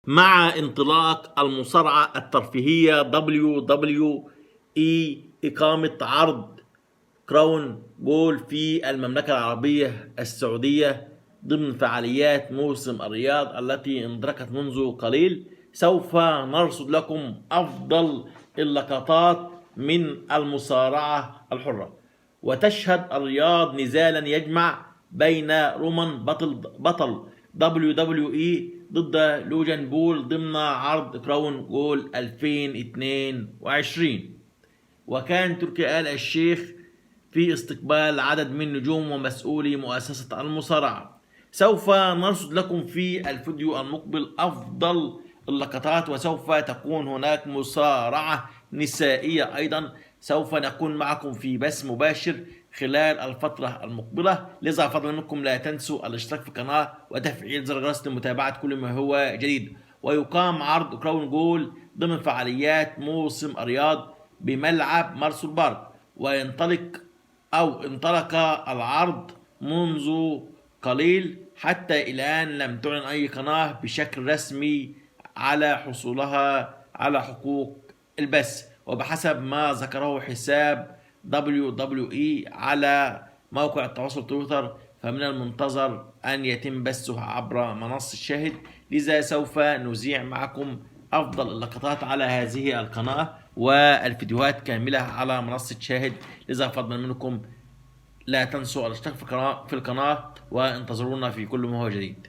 مع انطلاق المصارعة الترفيهية WWE إقامة عرض كراون جول في المملكة العربية السعودية ضمن فعاليات موسم الرياض التي اندلقت منذ قليل. سوف نرصد لكم أفضل اللقطات من المصارعة الحرة. وتشهد الرياض نزالا يجمع بين رومان بطل WWE ضد لوجان بول ضمن عرض كراون جول 2022. وكان تركي آل الشيخ في استقبال عدد من نجوم ومسؤولي مؤسسة المصارعة. سوف نرصد لكم في الفيديو المقبل أفضل اللقطات، وسوف تكون هناك مصارعة نسائية أيضا. سوف نكون معكم في بث مباشر خلال الفترة المقبلة، لذا فضلا منكم لا تنسوا الاشتراك في القناة وتفعيل زر الجرس لمتابعة كل ما هو جديد. ويقام عرض كراون جول ضمن فعاليات موسم الرياض بملعب مارسول بارك، انطلق العرض منذ قليل. حتى الآن لم تعلن أي قناة بشكل رسمي على حصولها على حقوق البث، وبحسب ما ذكره حساب WWE على موقع التواصل تويتر فمن المنتظر أن يتم بثه عبر منصة شاهد. لذا سوف نذيع معكم أفضل اللقطات على هذه القناة والفيديوهات كاملة على منصة شاهد. لذا فضلا منكم لا تنسوا الاشتراك في القناة وانتظرونا في كل ما هو جديد.